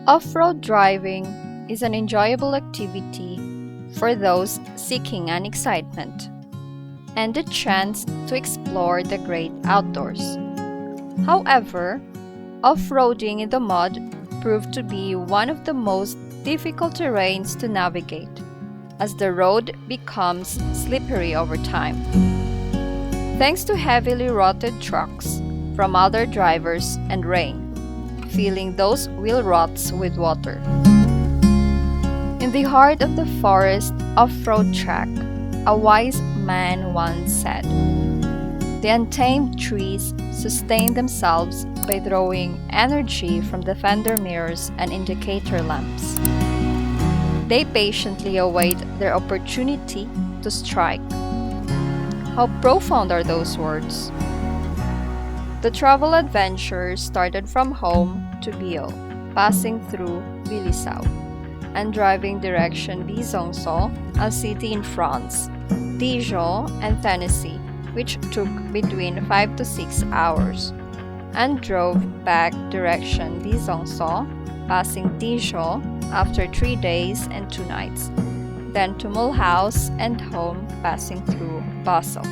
Off-road driving is an enjoyable activity for those seeking an excitement and a chance to explore the great outdoors. However, off-roading in the mud proved to be one of the most difficult terrains to navigate, as the road becomes slippery over time. Thanks to heavily rotted trucks from other drivers and rain, filling those wheel ruts with water. In the heart of the forest off-road track, a wise man once said, "The untamed trees sustain themselves by drawing energy from the fender mirrors and indicator lamps. They patiently await their opportunity to strike." How profound are those words? The travel adventure started from home to Bio, passing through Villisau, and driving direction Besançon, a city in France, Dijon and Thenissey, which took between 5 to 6 hours, and drove back direction Besançon, passing Dijon after 3 days and 2 nights, then to Mulhouse and home, passing through Basel.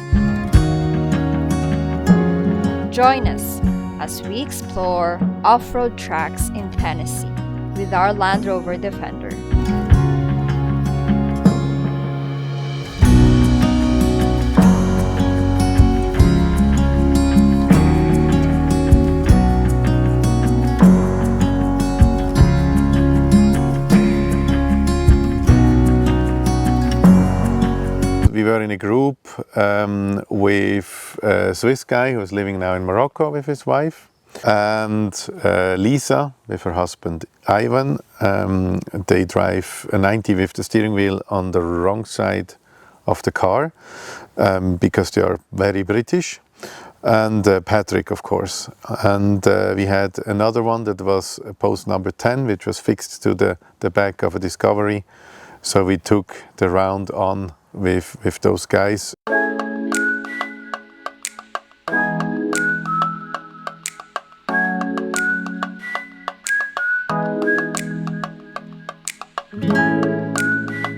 Join us as we explore off-road tracks in Tennessee with our Land Rover Defender. We were in a group with a Swiss guy who is living now in Morocco with his wife, and Lisa with her husband Ivan. They drive a 90 with the steering wheel on the wrong side of the car because they are very British. And Patrick, of course. And we had another one that was post number 10, which was fixed to the back of a Discovery. So we took the round on with those guys.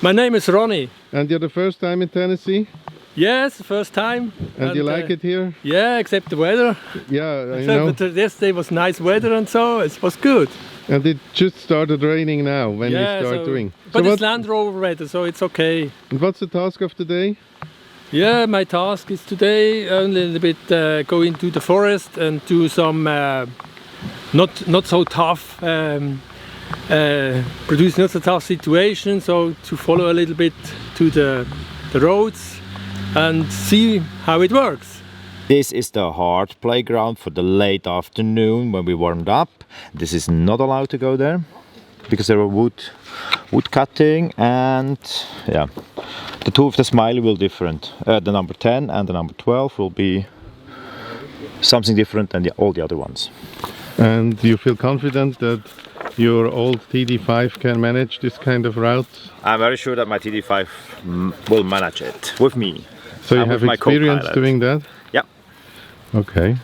My name is Ronnie. And you're the first time in Tennessee? Yes, the first time. And you like it here? Yeah, except the weather. Yeah, I know. But yesterday was nice weather and so it was good. And it just started raining now when we start doing. But it's Land Rover weather, so it's okay. And what's the task of today? Yeah, my task is today a little bit go into the forest and do some not so tough, produce not so tough situations. So to follow a little bit to the roads and see how it works. This is the hard playground for the late afternoon when we warmed up. This is not allowed to go there because there were wood cutting, and yeah, the two of the smiley will different. The number 10 and the number 12 will be something different than all the other ones. And you feel confident that your old TD5 can manage this kind of route? I'm very sure that my TD5 will manage it with me. So you have experience doing that? Yeah. Okay.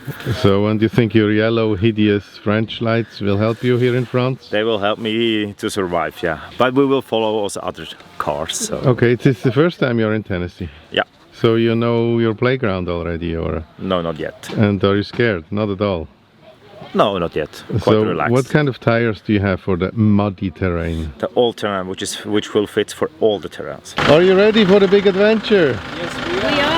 So, and you think your yellow hideous French lights will help you here in France? They will help me to survive, yeah. But we will follow also other cars. So. Okay, it is the first time you're in Tennessee? Yeah. So you know your playground already, or? No, not yet. And are you scared? Not at all? No, not yet. Quite so relaxed. What kind of tires do you have for the muddy terrain? The all-terrain, which will fit for all the terrains. Are you ready for the big adventure? Yes, we are.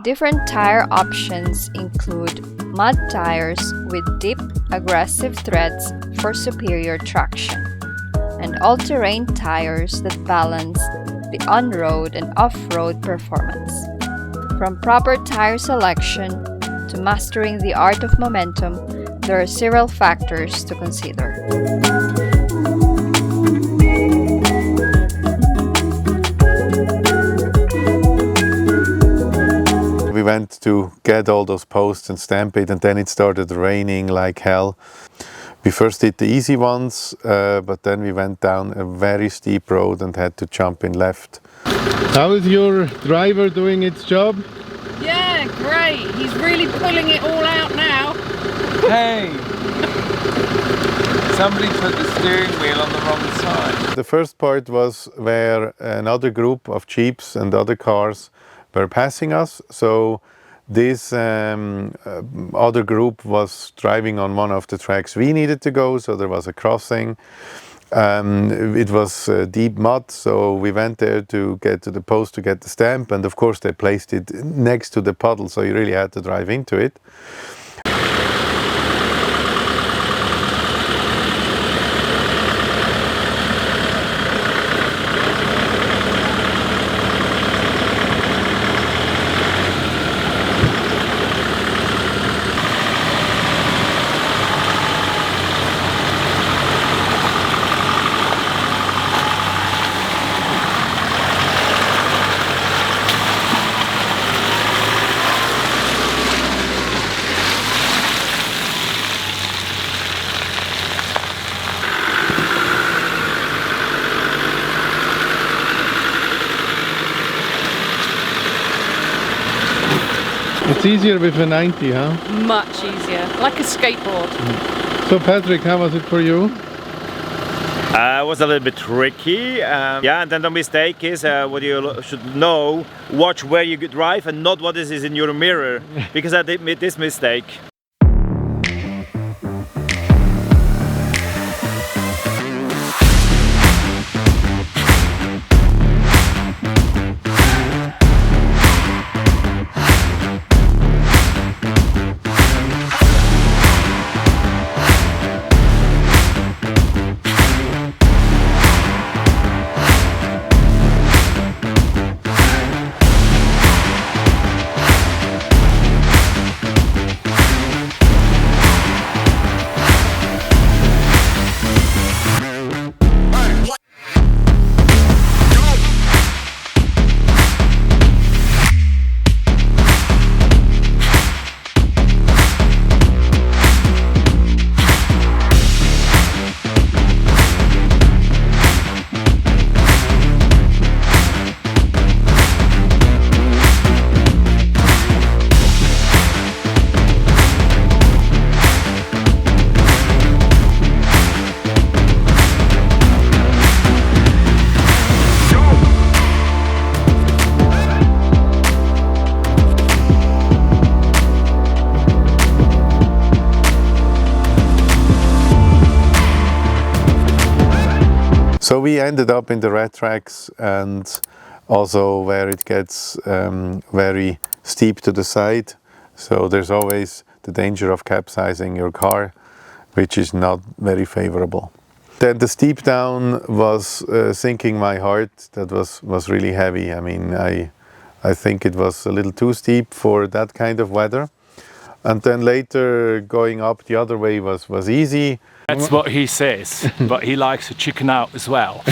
Different tire options include mud tires with deep, aggressive treads for superior traction, and all-terrain tires that balance the on-road and off-road performance. From proper tire selection to mastering the art of momentum, there are several factors to consider. We went to get all those posts and stamp it, and then it started raining like hell. We first did the easy ones, but then we went down a very steep road and had to jump in left. How is your driver doing its job? Yeah, great. He's really pulling it all out now. Hey! Somebody put the steering wheel on the wrong side. The first part was where another group of jeeps and other cars were passing us. So this other group was driving on one of the tracks we needed to go, so there was a crossing. It was deep mud, so we went there to get to the post to get the stamp, and of course they placed it next to the puddle, so you really had to drive into it. It's easier with a 90, huh? Much easier, like a skateboard. So Patrick, how was it for you? It was a little bit tricky. Yeah, and then the mistake is what you should know: watch where you drive and not what is in your mirror, because I did make this mistake. So we ended up in the red tracks, and also where it gets very steep to the side. So there's always the danger of capsizing your car, which is not very favorable. Then the steep down was sinking my heart. That was really heavy. I mean, I think it was a little too steep for that kind of weather. And then later going up the other way was easy. That's what he says, but he likes to chicken out as well.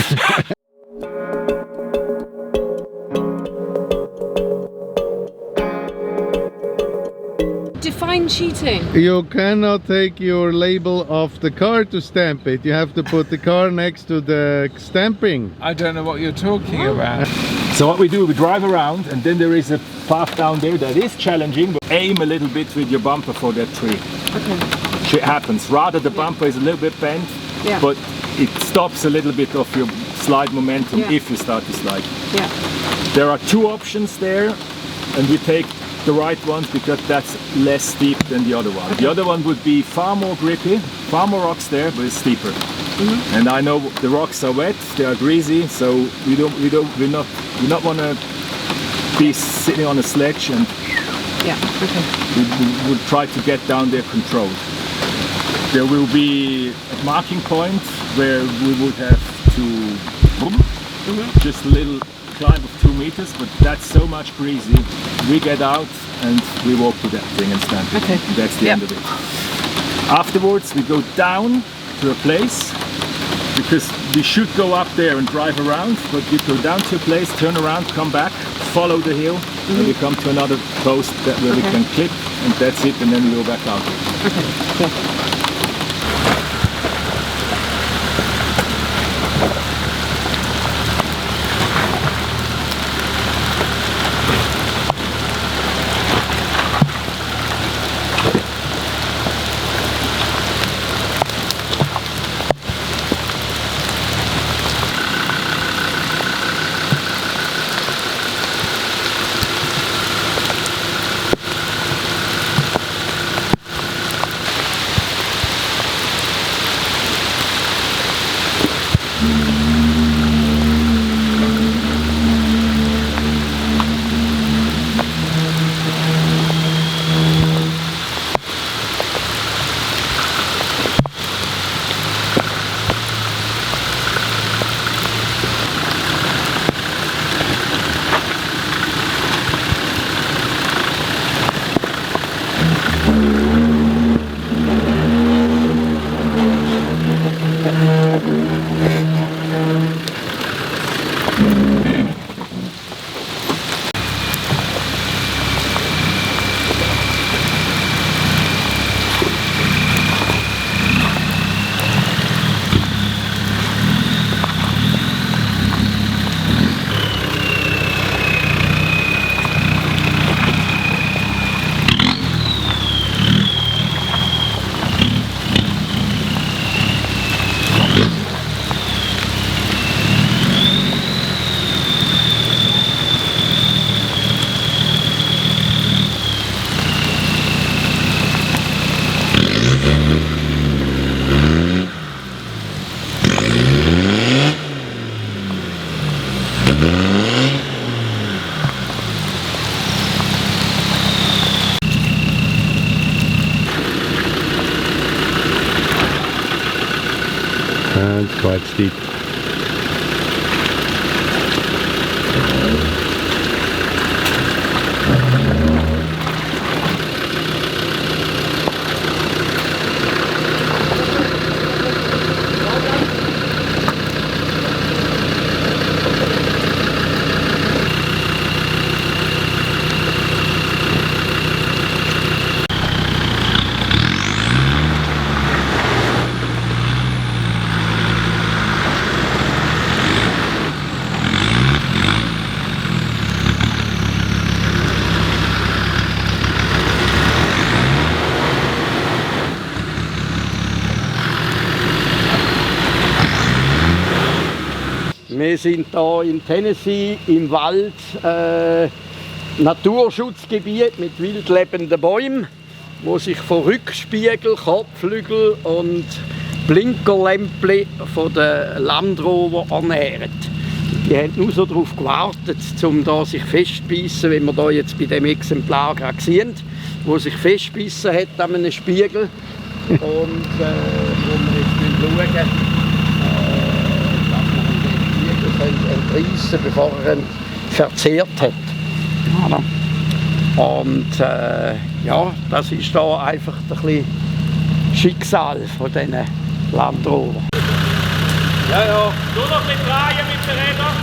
Define cheating. You cannot take your label off the car to stamp it. You have to put the car next to the stamping. I don't know what you're talking about. So what we do, we drive around, and then there is a path down there that is challenging, but aim a little bit with your bumper for that tree. Okay. Shit happens. Rather the bumper is a little bit bent, Yeah. but it stops a little bit of your slide momentum Yeah. if you start to slide. Yeah. There are two options there, and we take the right ones because that's less steep than the other one. Okay. The other one would be far more grippy, far more rocks there, but it's steeper. Mm-hmm. And I know the rocks are wet, they are greasy, so we not want to be sitting on a sledge, and Yeah. Okay. we would try to get down there controlled. There will be a marking point where we would have to just a little climb of 2 meters, but that's so much greasy. We get out and we walk to that thing and stand. Okay. That's the Yeah. end of it. Afterwards, we go down to a place, because we should go up there and drive around, but we go down to a place, turn around, come back, follow the hill, and we come to another post where we can clip, and that's it, and then we go back out. Okay, cool. And quite steep. Wir sind hier in Thenissey im Wald, Naturschutzgebiet mit wildlebenden Bäumen, wo sich von Rückspiegel, Kopfflügel und Blinkerlämpchen von der Land Rover ernähren. Die haben nur so darauf gewartet, um da sich festbeißen, wie wir hier jetzt bei dem Exemplar gerade sehen, wo sich festbeißen hat an einem Spiegel und wo wir jetzt schauen, entreissen, bevor er ihn verzehrt hat. Und ja, das ist da einfach ein bisschen Schicksal von diesen Land Rover. Ja, ja. Nur noch mit drehen mit den Rädern.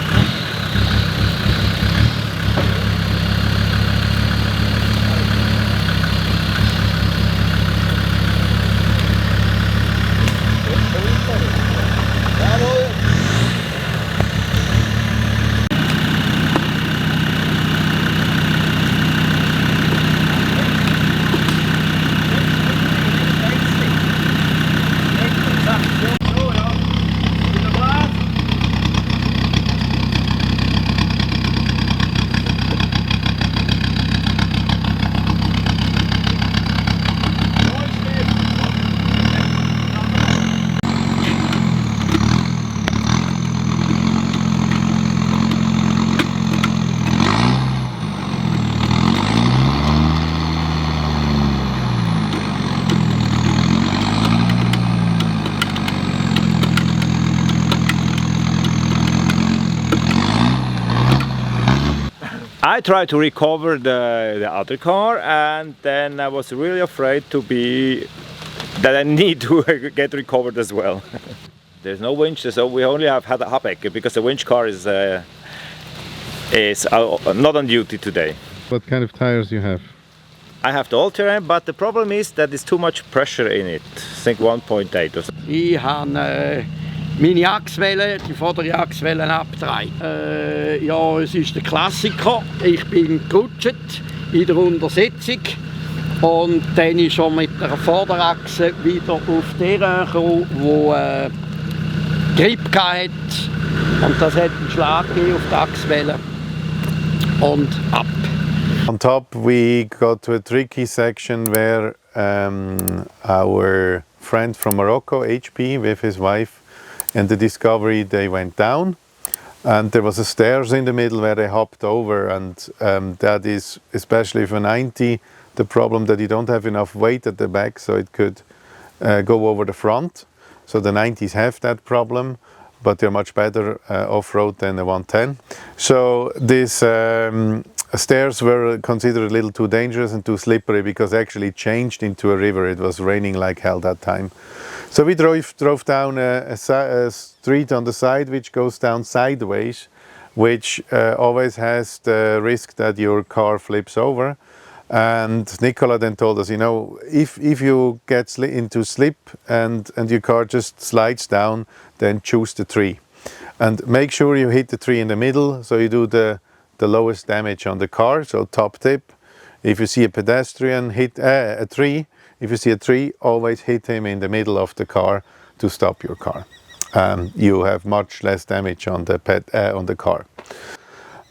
I tried to recover the other car, and then I was really afraid that I need to get recovered as well. There's no winch, so we only have had a Habeck because the winch car is not on duty today. What kind of tires you have? I have the all-terrain, but the problem is that there's too much pressure in it. I think 1.8 or so. Ich habe meine Achswelle, die vordere Achswelle abgedreht. Ja, es ist der Klassiker. Ich bin gerutscht in der Untersetzung und dann ist er mit der Vorderachse wieder auf den gekommen, wo Grip hatte. Und das hat einen Schlag gegeben auf die Achswelle und ab. On top we got to a tricky section where our friend from Morocco, HP, with his wife and the Discovery, they went down. And there was a stairs in the middle where they hopped over, and that is, especially for 90, the problem that you don't have enough weight at the back so it could go over the front. So the 90s have that problem, but they're much better off-road than the 110. So these stairs were considered a little too dangerous and too slippery because actually it changed into a river. It was raining like hell that time. So we drove down a street on the side which goes down sideways, which always has the risk that your car flips over. And Nicola then told us, you know, if you get into slip and your car just slides down, then choose the tree. And make sure you hit the tree in the middle so you do the lowest damage on the car, so top tip. If you see a pedestrian hit a tree, if you see a tree, always hit him in the middle of the car to stop your car. You have much less damage on the car.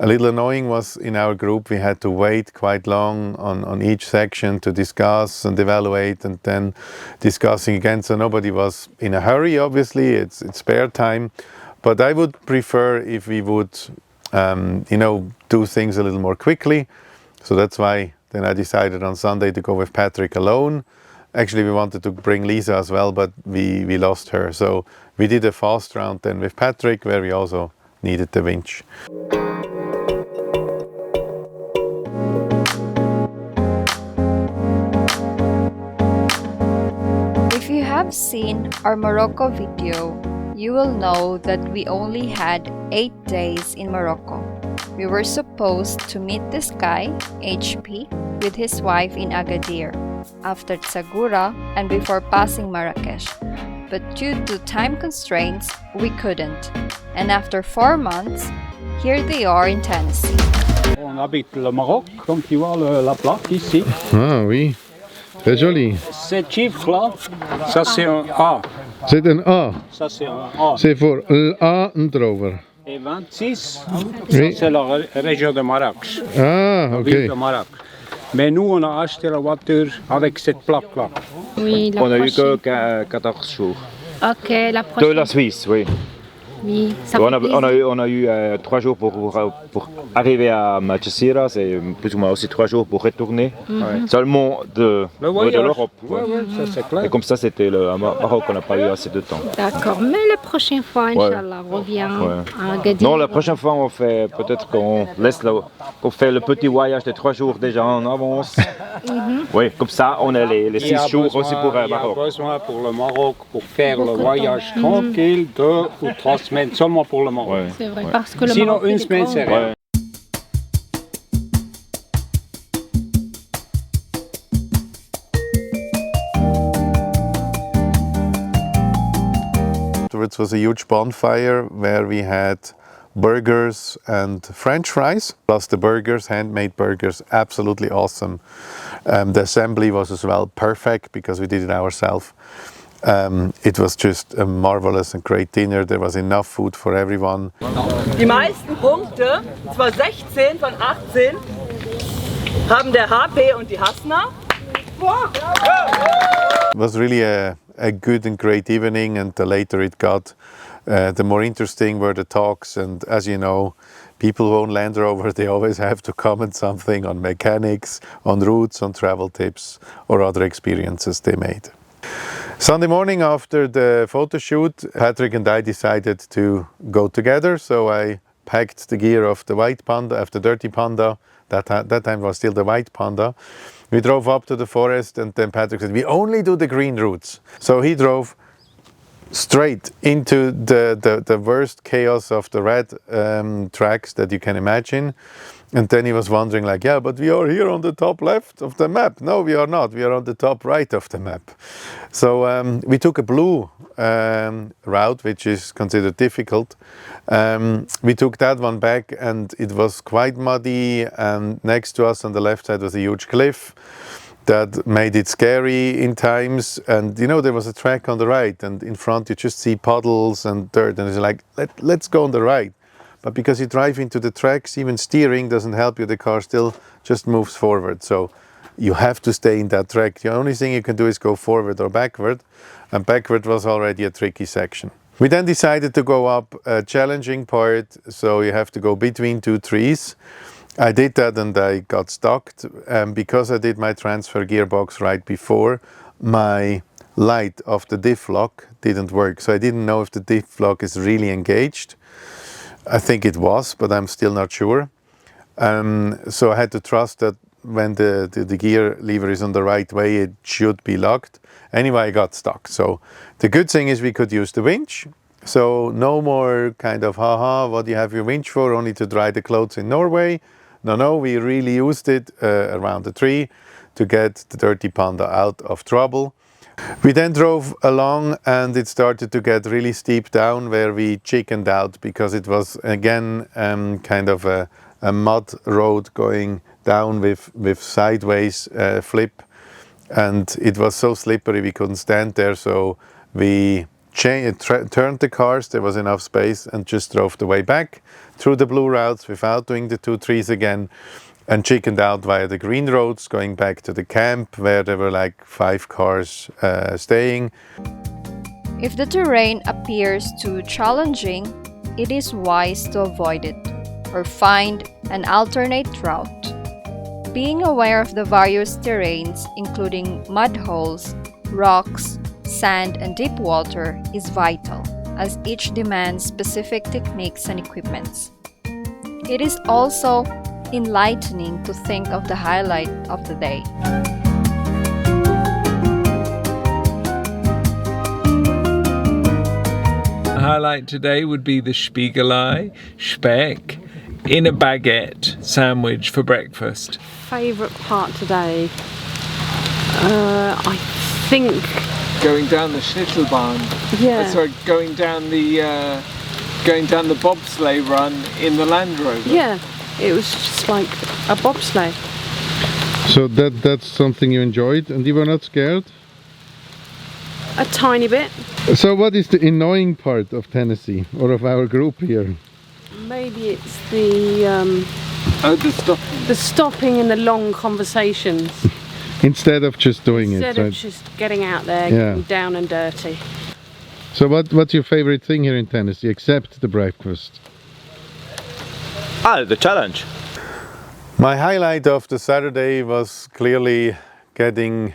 A little annoying was in our group we had to wait quite long on each section to discuss and evaluate and then discussing again, so nobody was in a hurry. Obviously it's spare time, but I would prefer if we would you know, do things a little more quickly. So that's why then I decided on Sunday to go with Patrick alone. Actually we wanted to bring Lisa as well, but we lost her. So we did a fast round then with Patrick where we also needed the winch. If you have seen our Morocco video, you will know that we only had 8 days in Morocco. We were supposed to meet this guy, HP, with his wife in Agadir, after Tsagura and before passing Marrakesh. But due to time constraints, we couldn't. And after 4 months, here they are in Thenissey. On habite le Maroc, comme tu vois la plaque ici. Ah oui, très joli. Ces chiffres-là, ça c'est un A. C'est un A. Ça c'est un A. C'est pour l'A Land Rover. Et 26, Oui. c'est la région de Marrakech, Ah, la ville ok. de Marrakech. Mais nous, on a acheté la voiture avec cette plaque-là. Oui, la On a eu prochaine. que 14 jours. Ok, la De prochaine. la Suisse, oui. Oui, ça On fait a, plaisir. on a eu 3 jours pour arriver à Muddiest, c'est plus ou moins aussi 3 jours pour retourner. Seulement de l'Europe. Oui, ça c'est clair. Et comme ça, c'était le Maroc, on n'a pas eu assez de temps. D'accord, mais la prochaine fois, Inch'Allah, revient à Agadir. Non, la prochaine fois, on fait peut-être qu'on qu'on fait le petit voyage de 3 jours déjà en avance. Oui, comme ça, on a les 6 jours aussi pour Il y Maroc. a besoin pour le Maroc, pour faire le voyage tranquille, 2 ou 3 semaines, seulement pour le Maroc. C'est vrai, parce que le Sinon, Maroc, il une est semaine, grand. c'est rien. Afterwards was a huge bonfire where we had burgers and French fries, plus the burgers, handmade burgers, absolutely awesome. The assembly was as well perfect because we did it ourselves. It was just a marvelous and great dinner. There was enough food for everyone. Die meisten Punkte, zwar 16 von 18, haben der HP und die Hasna. It was really a good and great evening, and the later it got, the more interesting were the talks. And as you know, people who own Land Rover, they always have to comment something on mechanics, on routes, on travel tips, or other experiences they made. Sunday morning after the photo shoot, Patrick and I decided to go together. So I packed the gear of the white Panda, of the dirty Panda. That time was still the white Panda. We drove up to the forest, and then Patrick said, we only do the green routes. So he drove straight into the worst chaos of the red tracks that you can imagine. And then he was wondering like, yeah, but we are here on the top left of the map. No, we are not. We are on the top right of the map. So we took a blue route, which is considered difficult. We took that one back and it was quite muddy, and next to us on the left side was a huge cliff that made it scary in times. And you know, there was a track on the right, and in front you just see puddles and dirt, and it's like, let's go on the right. But because you drive into the tracks, even steering doesn't help you. The car still just moves forward. So you have to stay in that track. The only thing you can do is go forward or backward. And backward was already a tricky section. We then decided to go up a challenging part. So you have to go between two trees. I did that and I got stuck. Because I did my transfer gearbox right before, my light of the diff lock didn't work. So I didn't know if the diff lock is really engaged. I think it was, but I'm still not sure. So I had to trust that when the gear lever is on the right way, it should be locked. Anyway, I got stuck. So the good thing is we could use the winch. So no more kind of, haha, what do you have your winch for? Only to dry the clothes in Norway. No, we really used it around the tree to get the dirty panda out of trouble. We then drove along and it started to get really steep down, where we chickened out because it was again kind of a mud road going down with sideways flip, and it was so slippery we couldn't stand there. So we turned the cars, there was enough space, and just drove the way back through the blue routes without doing the two trees again, and chickened out via the green roads, going back to the camp where there were like 5 cars staying. If the terrain appears too challenging, it is wise to avoid it or find an alternate route. Being aware of the various terrains, including mud holes, rocks, sand, and deep water, is vital, as each demands specific techniques and equipments. It is also enlightening to think of the highlight of the day. The highlight today would be the Spiegelei Speck in a baguette sandwich for breakfast. Favourite part today? I think Going down the Schlittelbahn. Yeah. Sorry, going down the bobsleigh run in the Land Rover. Yeah, it was just like a bobsleigh. So that's something you enjoyed, and you were not scared? A tiny bit. So what is the annoying part of Tennessee, or of our group here? Maybe it's the the stopping and the long conversations. Instead of just doing Instead it, of right? just getting out there, Yeah. getting down and dirty. So what's your favorite thing here in Tennessee, except the breakfast? The challenge. My highlight of the Saturday was clearly getting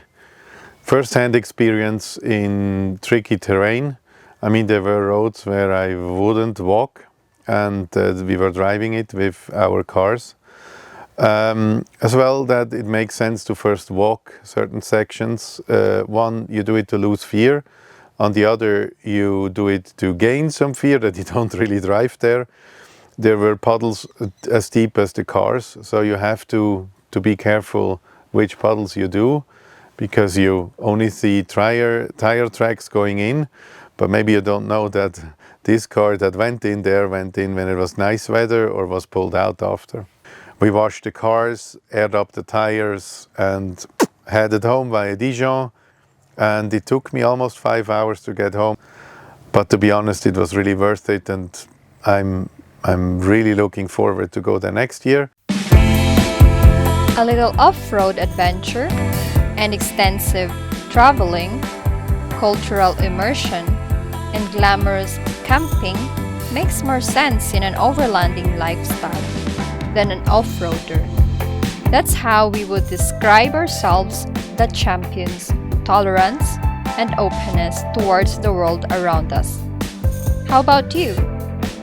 first-hand experience in tricky terrain. I mean, there were roads where I wouldn't walk, and we were driving it with our cars. As well, that it makes sense to first walk certain sections. One, you do it to lose fear. On the other, you do it to gain some fear that you don't really drive there. There were puddles as deep as the cars, so you have to be careful which puddles you do, because you only see tire tracks going in, but maybe you don't know that this car that went in when it was nice weather or was pulled out after. We washed the cars, aired up the tires, and headed home via Dijon. And it took me almost 5 hours to get home. But to be honest, it was really worth it, and I'm really looking forward to go there next year. A little off-road adventure and extensive traveling, cultural immersion, and glamorous camping makes more sense in an overlanding lifestyle than an off-roader. That's how we would describe ourselves, the champions of tolerance and openness towards the world around us. How about you?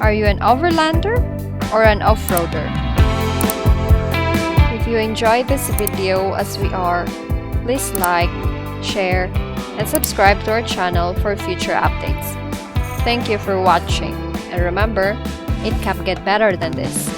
Are you an overlander or an off-roader? If you enjoyed this video as we are, please like, share, and subscribe to our channel for future updates. Thank you for watching, and remember, it can get better than this.